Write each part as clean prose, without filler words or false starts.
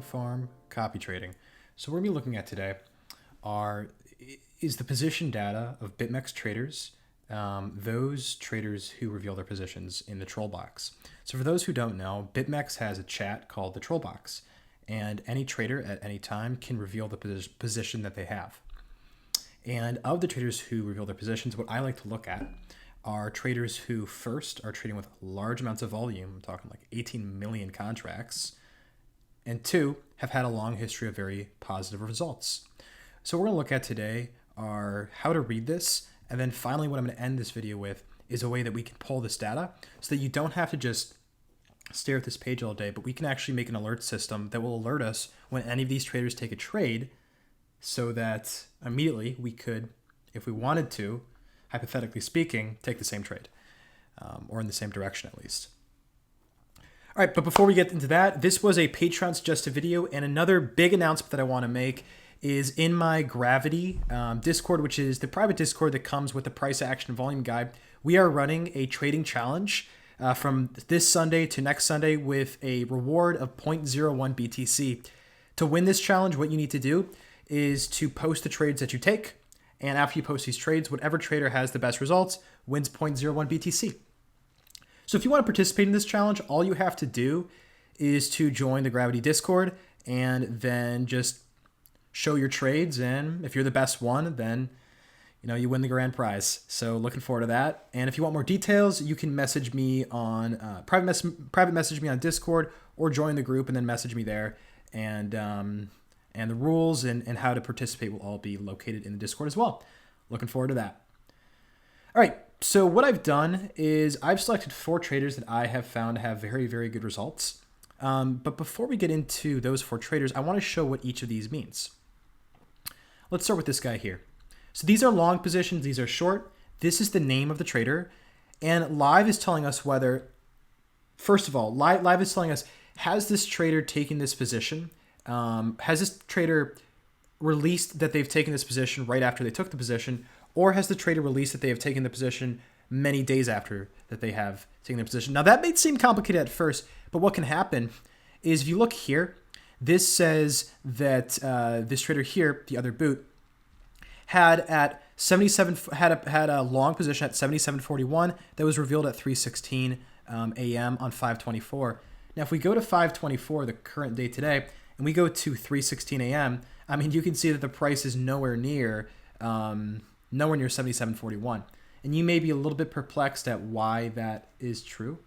Coinfarm copy trading. So what we're going to be looking at today is the position data of Bitmex traders, those traders who reveal their positions in the Trollbox. So for those who don't know, Bitmex has a chat called the Trollbox, and any trader at any time can reveal the position that they have. And of the traders who reveal their positions, what I like to look at are traders who first are trading with large amounts of volume, I'm talking like 18 million contracts, and two, have had a long history of very positive results. So what we're going to look at today are how to read this, and then finally what I'm going to end this video with is a way that we can pull this data so that you don't have to just stare at this page all day, but we can actually make an alert system that will alert us when any of these traders take a trade so that immediately we could, if we wanted to, hypothetically speaking, take the same trade or in the same direction at least. All right, but before we get into that, this was a Patreon suggested video, and another big announcement that I want to make is in my Gravity Discord, which is the private Discord that comes with the price action volume guide. We are running a trading challenge from this Sunday to next Sunday with a reward of 0.01 BTC. To win this challenge, what you need to do is to post the trades that you take, and after you post these trades, whatever trader has the best results wins 0.01 BTC. So if you want to participate in this challenge, all you have to do is to join the Gravity Discord and then just show your trades, and if you're the best one, then you win the grand prize. So looking forward to that. And if you want more details, you can message me on private message me on Discord, or join the group and then message me there. And the rules and how to participate will all be located in the Discord as well. Looking forward to that. All right, so what I've done is I've selected 4 traders that I have found to have very, very good results. But before we get into those 4 traders, I want to show what each of these means. Let's start with this guy here. So these are long positions, these are short. This is the name of the trader. And live is telling us whether, first of all, live is telling us, has this trader taken this position? Has this trader released that they've taken this position right after they took the position? Or has the trader released that they have taken the position many days after that they have taken the position? Now that may seem complicated at first, but what can happen is if you look here, this says that this trader here, the other boot, had at 77 had a long position at 77.41 that was revealed at 3:16 a.m. on 5:24. Now if we go to 5:24, the current day today, and we go to 3:16 a.m., I mean you can see that the price is nowhere near 77.41. And you may be a little bit perplexed at why that is true.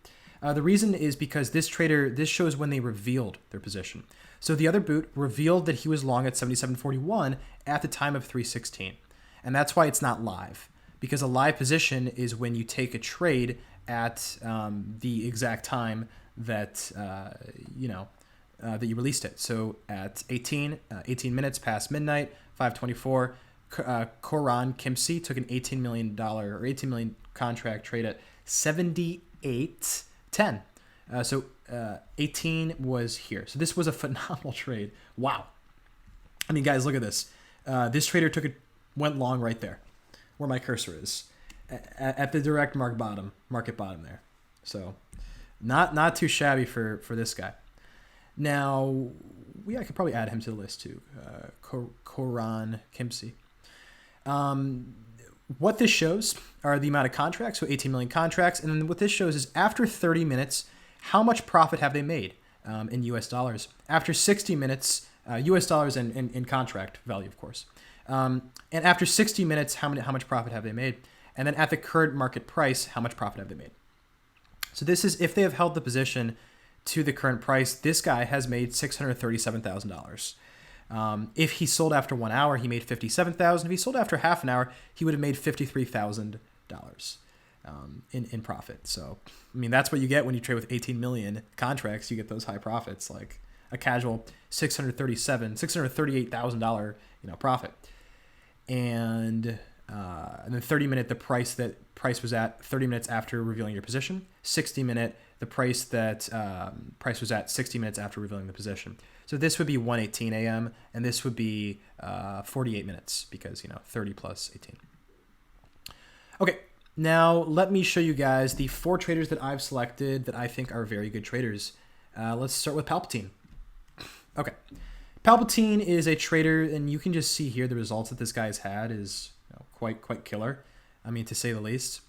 The reason is because this shows when they revealed their position. So the other boot revealed that he was long at 77.41 at the time of 3:16. And that's why it's not live, because a live position is when you take a trade at the exact time that, that you released it. So at 18 minutes past midnight, 5:24, Koran Kimsey took an $18 million or 18 million contract trade at 78.10. So 18 was here. So this was a phenomenal trade. Wow. I mean, guys, look at this. This trader went long right there, where my cursor is, at the direct market bottom there. So not too shabby for this guy. Now, I could probably add him to the list too. Koran Kimsey. What this shows are the amount of contracts, so 18 million contracts, and then what this shows is after 30 minutes, how much profit have they made in US dollars? After 60 minutes, US dollars in contract value, of course. And after 60 minutes, how much profit have they made? And then at the current market price, how much profit have they made? So this is if they have held the position to the current price. This guy has made $637,000. If he sold after 1 hour, he made $57,000. If he sold after half an hour, he would have made $53,000 in profit. So, I mean, that's what you get when you trade with 18 million contracts. You get those high profits, like a casual $638,000 profit. And then 30-minute, the price was at 30 minutes after revealing your position. 60-minute, the price was at 60 minutes after revealing the position. So this would be 1:18 a.m. and this would be 48 minutes because 30 plus 18. Okay, now let me show you guys the 4 traders that I've selected that I think are very good traders. Let's start with Palpatine. Okay. Palpatine is a trader, and you can just see here the results that this guy's had is quite killer. I mean, to say the least.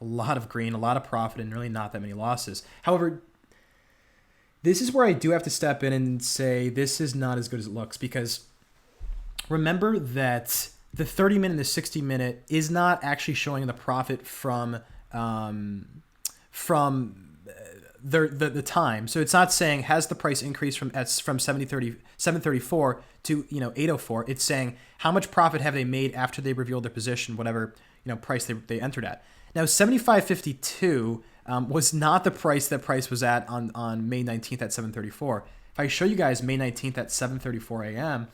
A lot of green, a lot of profit, and really not that many losses. However, this is where I do have to step in and say this is not as good as it looks, because remember that the 30-minute and the 60-minute is not actually showing the profit from the time. So it's not saying has the price increased from 734 to 804. It's saying how much profit have they made after they revealed their position, whatever price they entered at. Now 75.52 was not the price that price was at on May 19th at 734. If I show you guys May 19th at 7:34 a.m.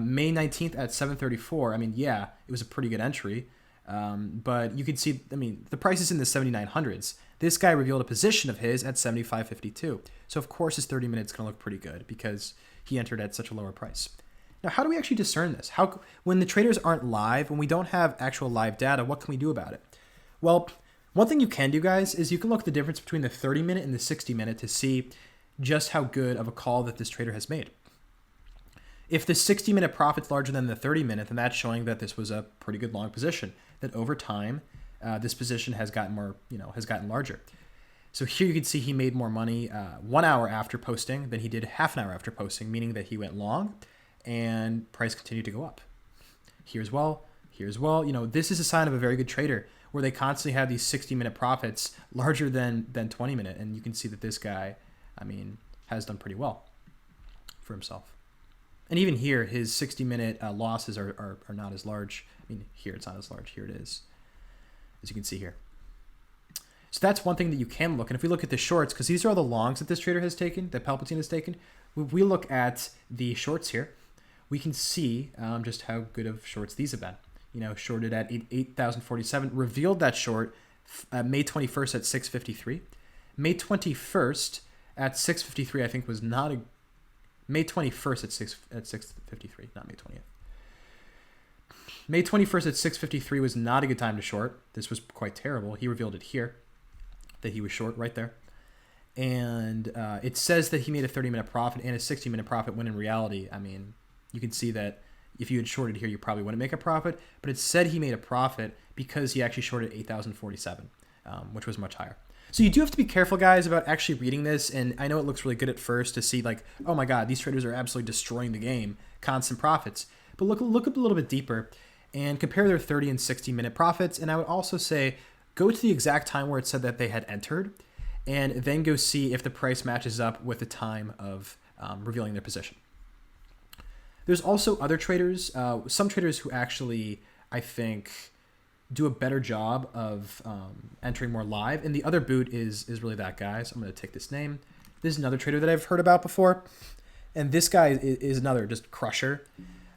May 19th at 7:34. I mean, yeah, it was a pretty good entry. But you can see, I mean, the price is in the 7900s. This guy revealed a position of his at 75.52. So, of course, his 30 minutes going to look pretty good because he entered at such a lower price. Now, how do we actually discern this? When the traders aren't live, when we don't have actual live data, what can we do about it? Well, one thing you can do, guys, is you can look at the difference between the 30-minute and the 60-minute to see just how good of a call that this trader has made. If the 60-minute profit's larger than the 30-minute, then that's showing that this was a pretty good long position. That over time, this position has gotten more, has gotten larger. So here you can see he made more money 1 hour after posting than he did half an hour after posting, meaning that he went long, and price continued to go up. Here as well. This is a sign of a very good trader where they constantly have these 60-minute profits larger than 20-minute, and you can see that this guy, I mean, has done pretty well for himself. And even here, his 60-minute losses are not as large. I mean, here it's not as large. Here it is, as you can see here. So that's one thing that you can look. And if we look at the shorts, because these are all the longs that this trader has taken, that Palpatine has taken, if we look at the shorts here, we can see just how good of shorts these have been. Shorted at 8,047, revealed that short May 21st at 653. May 21st at 653, I think, was not a... May 21st at 653, not May 20th. May 21st at 653 was not a good time to short. This was quite terrible. He revealed it here, that he was short right there. And it says that he made a 30-minute profit and a 60-minute profit, when in reality, I mean, you can see that if you had shorted here, you probably wouldn't make a profit. But it said he made a profit because he actually shorted 8,047, which was much higher. So you do have to be careful, guys, about actually reading this. And I know it looks really good at first to see like, oh my God, these traders are absolutely destroying the game, constant profits. But look a little bit deeper and compare their 30 and 60-minute profits. And I would also say, go to the exact time where it said that they had entered, and then go see if the price matches up with the time of revealing their position. There's also other traders, some traders who actually, I think, do a better job of entering more live. And the other boot is really that guy. So I'm going to take this name. This is another trader that I've heard about before. And this guy is another just crusher.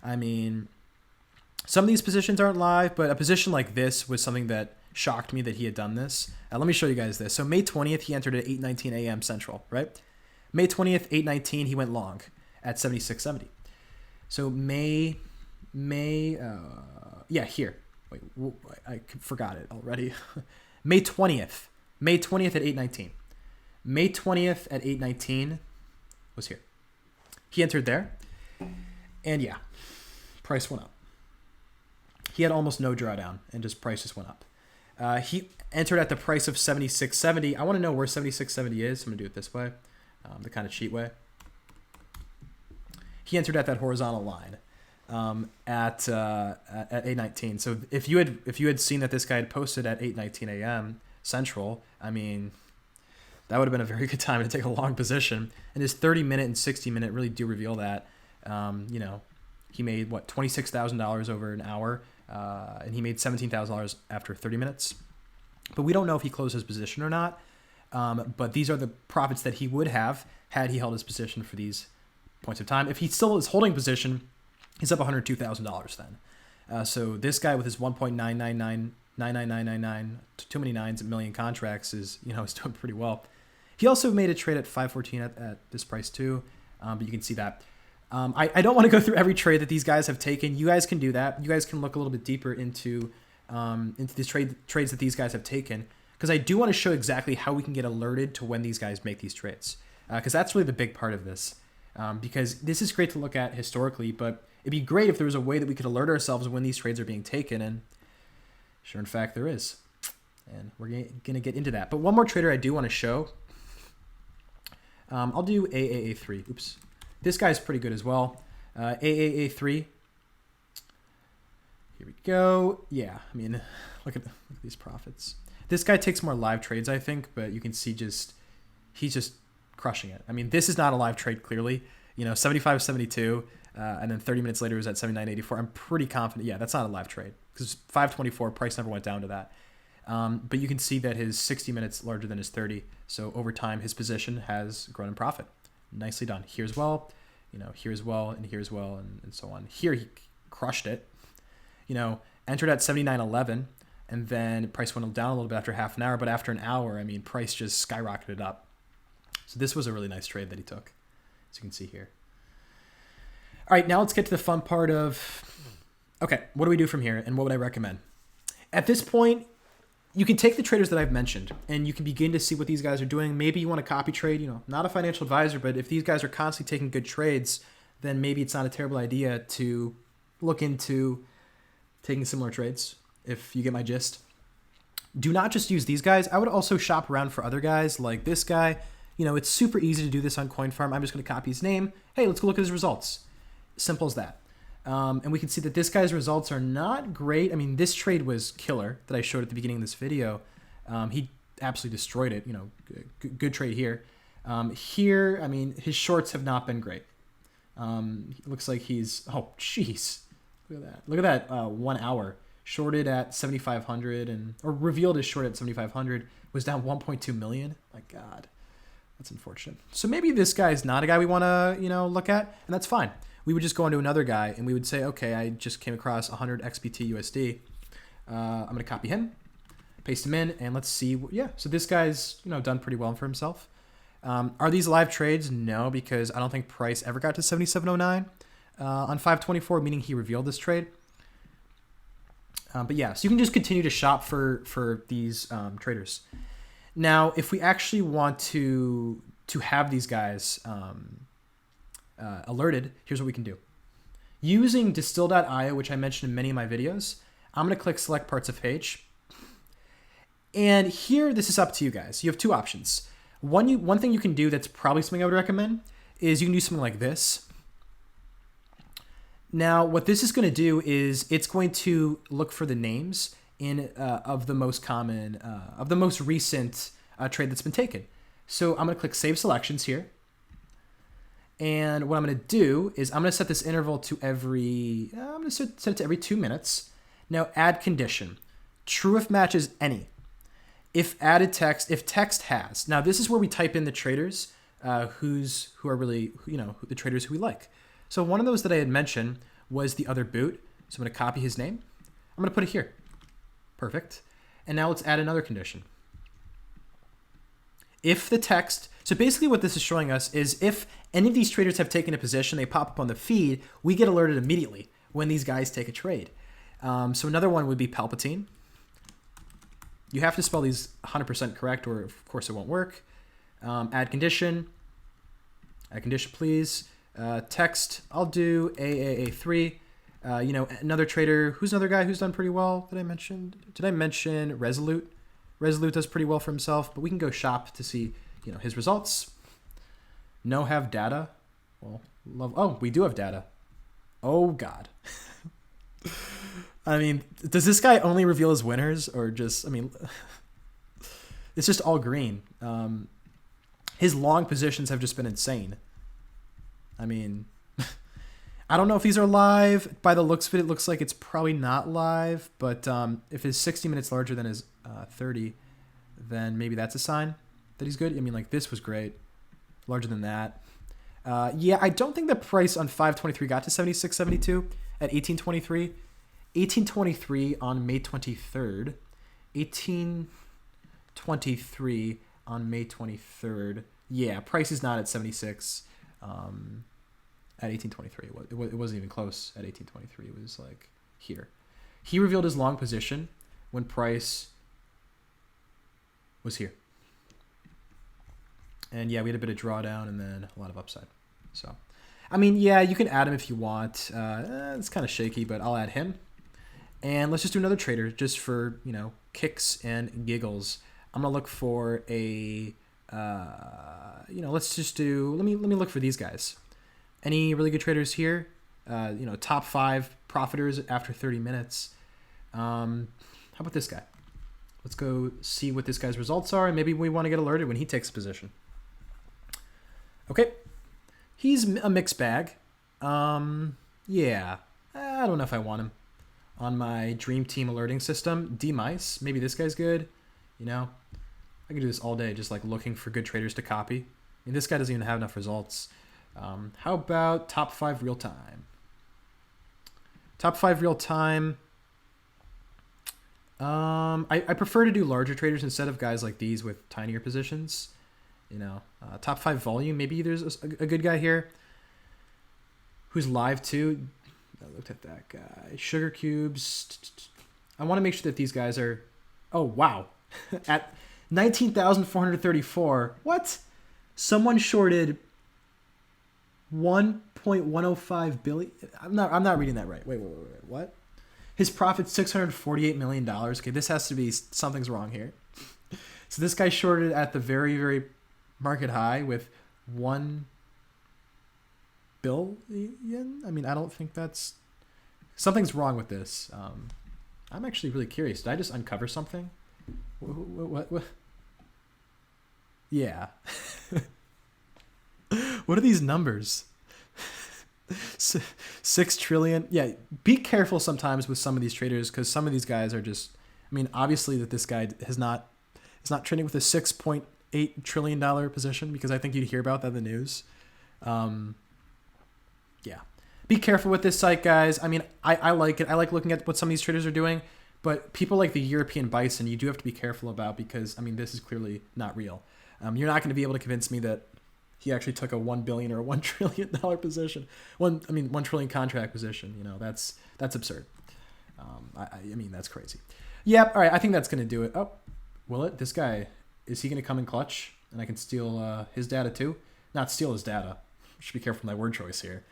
I mean, some of these positions aren't live, but a position like this was something that shocked me that he had done this. Let me show you guys this. So May 20th, he entered at 8:19 a.m. Central, right? May 20th, 8:19, he went long at 76.70. So here. Wait, I forgot it already. May 20th at 8:19. May 20th at 8:19 was here. He entered there, and yeah, price went up. He had almost no drawdown, and just price just went up. He entered at the price of 76.70. I want to know where 76.70 is. I'm gonna do it this way, the kind of cheat way. He entered at that horizontal line at 8:19. So if you had seen that this guy had posted at 8:19 a.m. Central, I mean, that would have been a very good time to take a long position. And his 30-minute and 60-minute really do reveal that. He made $26,000 over an hour, and he made $17,000 after 30 minutes. But we don't know if he closed his position or not. But these are the profits that he would have had he held his position for these points of time. If he still is holding position, he's up $102,000 then. So this guy with his 1.9999999, too many nines, million contracts is doing pretty well. He also made a trade at 514 at this price too, but you can see that. I don't want to go through every trade that these guys have taken. You guys can do that. You guys can look a little bit deeper into these trades that these guys have taken, because I do want to show exactly how we can get alerted to when these guys make these trades, because that's really the big part of this. because this is great to look at historically, but it'd be great if there was a way that we could alert ourselves when these trades are being taken, and sure in fact there is. And we're going to get into that. But one more trader I do want to show. I'll do AAA3. Oops. This guy's pretty good as well. AAA3. Here we go. Yeah, I mean, look at these profits. This guy takes more live trades, I think, but you can see he's just crushing it. I mean, this is not a live trade, clearly. 75.72, and then 30 minutes later it was at 79.84. I'm pretty confident. Yeah, that's not a live trade because 5.24 price never went down to that. But you can see that his 60 minutes larger than his 30. So over time, his position has grown in profit. Nicely done. Here as well, here as well, and here as well, and so on. Here he crushed it. Entered at 79.11, and then price went down a little bit after half an hour. But after an hour, I mean, price just skyrocketed up. So this was a really nice trade that he took, as you can see here. All right, now let's get to the fun part of, okay, what do we do from here, and what would I recommend? At this point, you can take the traders that I've mentioned, and you can begin to see what these guys are doing. Maybe you want to copy trade, not a financial advisor, but if these guys are constantly taking good trades, then maybe it's not a terrible idea to look into taking similar trades, if you get my gist. Do not just use these guys. I would also shop around for other guys like this guy. It's super easy to do this on Coinfarm. I'm just going to copy his name. Hey, let's go look at his results. Simple as that. And we can see that this guy's results are not great. I mean, this trade was killer that I showed at the beginning of this video. He absolutely destroyed it. Good trade here. Here, I mean, his shorts have not been great. It looks like he's, oh, jeez. Look at that. Look at that 1 hour. Shorted at 7,500 or revealed as short at 7,500. Was down 1.2 million. My God. That's unfortunate. So maybe this guy is not a guy we want to, look at, and that's fine. We would just go into another guy and we would say, okay, I just came across 100 XBT USD. I'm going to copy him, paste him in, and let's see. Yeah, so this guy's, done pretty well for himself. Are these live trades? No, because I don't think price ever got to 77.09 on 524, meaning he revealed this trade. But yeah, so you can just continue to shop for these traders. Now, if we actually want to have these guys alerted, here's what we can do. Using distill.io, which I mentioned in many of my videos, I'm going to click select parts of page. And here, this is up to you guys. You have two options. One thing you can do that's probably something I would recommend is you can do something like this. Now, what this is going to do is it's going to look for the names of the most common, of the most recent trade that's been taken. So I'm going to click Save Selections here. And what I'm going to do is I'm going to set this interval to I'm going to set it to every 2 minutes. Now, add condition. True if matches any. If added text, if text has. Now, this is where we type in the traders who are really, the traders who we like. So one of those that I had mentioned was the other boot. So I'm going to copy his name. I'm going to put it here. Perfect. And now let's add another condition. If the text, so basically what this is showing us is if any of these traders have taken a position, they pop up on the feed, we get alerted immediately when these guys take a trade. So another one would be Palpatine. You have to spell these 100% correct or of course it won't work. Add condition. Add condition, please. Text, I'll do AAA3. Another trader, who's another guy who's done pretty well that I mentioned? Did I mention Resolute? Resolute does pretty well for himself, but we can go shop to see, his results. No have data. Well, oh, we do have data. Oh, God. I mean, does this guy only reveal his winners or just, it's just all green. His long positions have just been insane. I mean, I don't know if these are live. By the looks of it, it looks like it's probably not live. But if his 60 minutes larger than his 30, then maybe that's a sign that he's good. I mean, like this was great. Larger than that. Yeah, I don't think the price on 523 got to 76.72 at 1823. 1823 on May 23rd. 1823 on May 23rd. Yeah, price is not at 76. At 1823. It wasn't even close at 1823. It was like here. He revealed his long position when price was here. And yeah, we had a bit of drawdown and then a lot of upside. So, I mean, yeah, you can add him if you want. It's kind of shaky, but I'll add him. And let's just do another trader just for, kicks and giggles. I'm going to look for a, let's just do, let me look for these guys. Any really good traders here? Top 5 profiters after 30 minutes. How about this guy? Let's go see what this guy's results are, and maybe we want to get alerted when he takes a position. Okay. He's a mixed bag. Yeah. I don't know if I want him on my dream team alerting system. D-mice. Maybe this guy's good. I could do this all day, just like looking for good traders to copy. I mean, this guy doesn't even have enough results. How about top 5 real time? Top 5 real time. I prefer to do larger traders instead of guys like these with tinier positions. Top 5 volume. Maybe there's a good guy here who's live too. I looked at that guy. Sugar cubes. I want to make sure that these guys are. Oh wow, at 19,434. What? Someone shorted 1.105 billion. I'm not reading that right. Wait. What? His profit's $648 million. Okay, this has to be something's wrong here. So this guy shorted at the very, very market high with 1 billion. I mean, I don't think that's something's wrong with this. I'm actually really curious. Did I just uncover something? What? Yeah. What are these numbers? 6 trillion. Yeah, be careful sometimes with some of these traders because some of these guys are just. I mean, obviously that this guy is not trading with a $6.8 trillion position because I think you'd hear about that in the news. Yeah, be careful with this site, guys. I mean, I like it. I like looking at what some of these traders are doing, but people like the European Bison, you do have to be careful about because I mean, this is clearly not real. You're not going to be able to convince me that he actually took a $1 billion or $1 trillion position. 1 trillion contract position. That's absurd. I mean, that's crazy. Yep. All right. I think that's going to do it. Oh, will it? This guy, is he going to come in clutch and I can steal his data too? Not steal his data. Should be careful with my word choice here.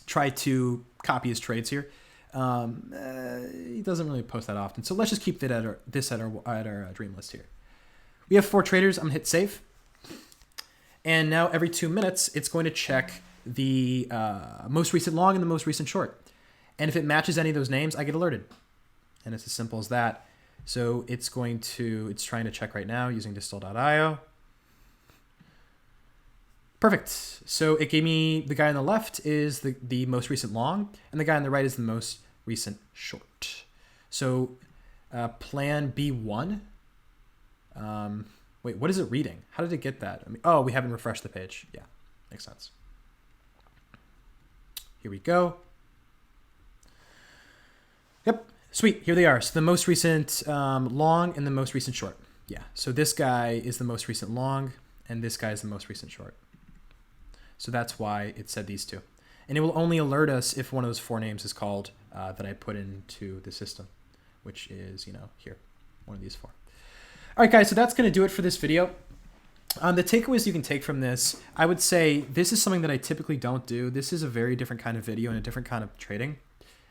Try to copy his trades here. He doesn't really post that often. So let's just keep this at our dream list here. We have 4 traders. I'm going to hit save. And now every 2 minutes, it's going to check the most recent long and the most recent short. And if it matches any of those names, I get alerted. And it's as simple as that. So it's trying to check right now using distill.io. Perfect. So it gave me the guy on the left is the most recent long, and the guy on the right is the most recent short. So plan B1. Wait, what is it reading? How did it get that? I mean, oh, we haven't refreshed the page. Yeah, makes sense. Here we go. Yep, sweet. Here they are. So the most recent long and the most recent short. Yeah, so this guy is the most recent long, and this guy is the most recent short. So that's why it said these two. And it will only alert us if one of those 4 names is called that I put into the system, which is, here, one of these 4. All right, guys, so that's going to do it for this video. The takeaways you can take from this, I would say this is something that I typically don't do. This is a very different kind of video and a different kind of trading.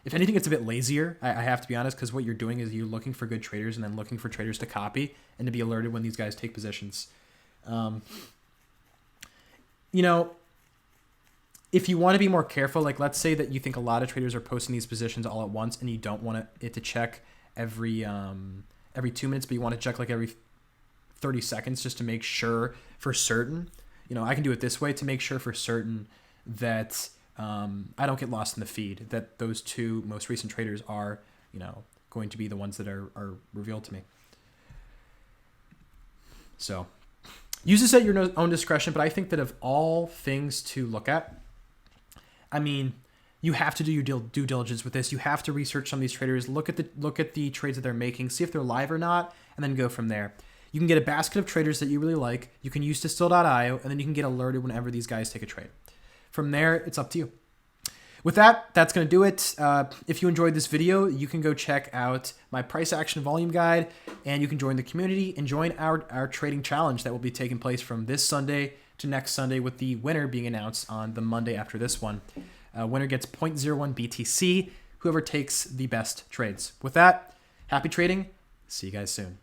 If anything, it's a bit lazier, I have to be honest, because what you're doing is you're looking for good traders and then looking for traders to copy and to be alerted when these guys take positions. If you want to be more careful, like let's say that you think a lot of traders are posting these positions all at once and you don't want it to check every 2 minutes, but you want to check like every 30 seconds just to make sure for certain. I can do it this way to make sure for certain that I don't get lost in the feed, that those 2 most recent traders are, going to be the ones that are revealed to me. So use this at your own discretion, but I think that of all things to look at, I mean, you have to do your due diligence with this. You have to research some of these traders, look at the trades that they're making, see if they're live or not, and then go from there. You can get a basket of traders that you really like. You can use distill.io, and then you can get alerted whenever these guys take a trade. From there, it's up to you. With that, that's going to do it. If you enjoyed this video, you can go check out my price action volume guide, and you can join the community and join our trading challenge that will be taking place from this Sunday to next Sunday with the winner being announced on the Monday after this one. Winner gets 0.01 BTC, whoever takes the best trades. With that, happy trading. See you guys soon.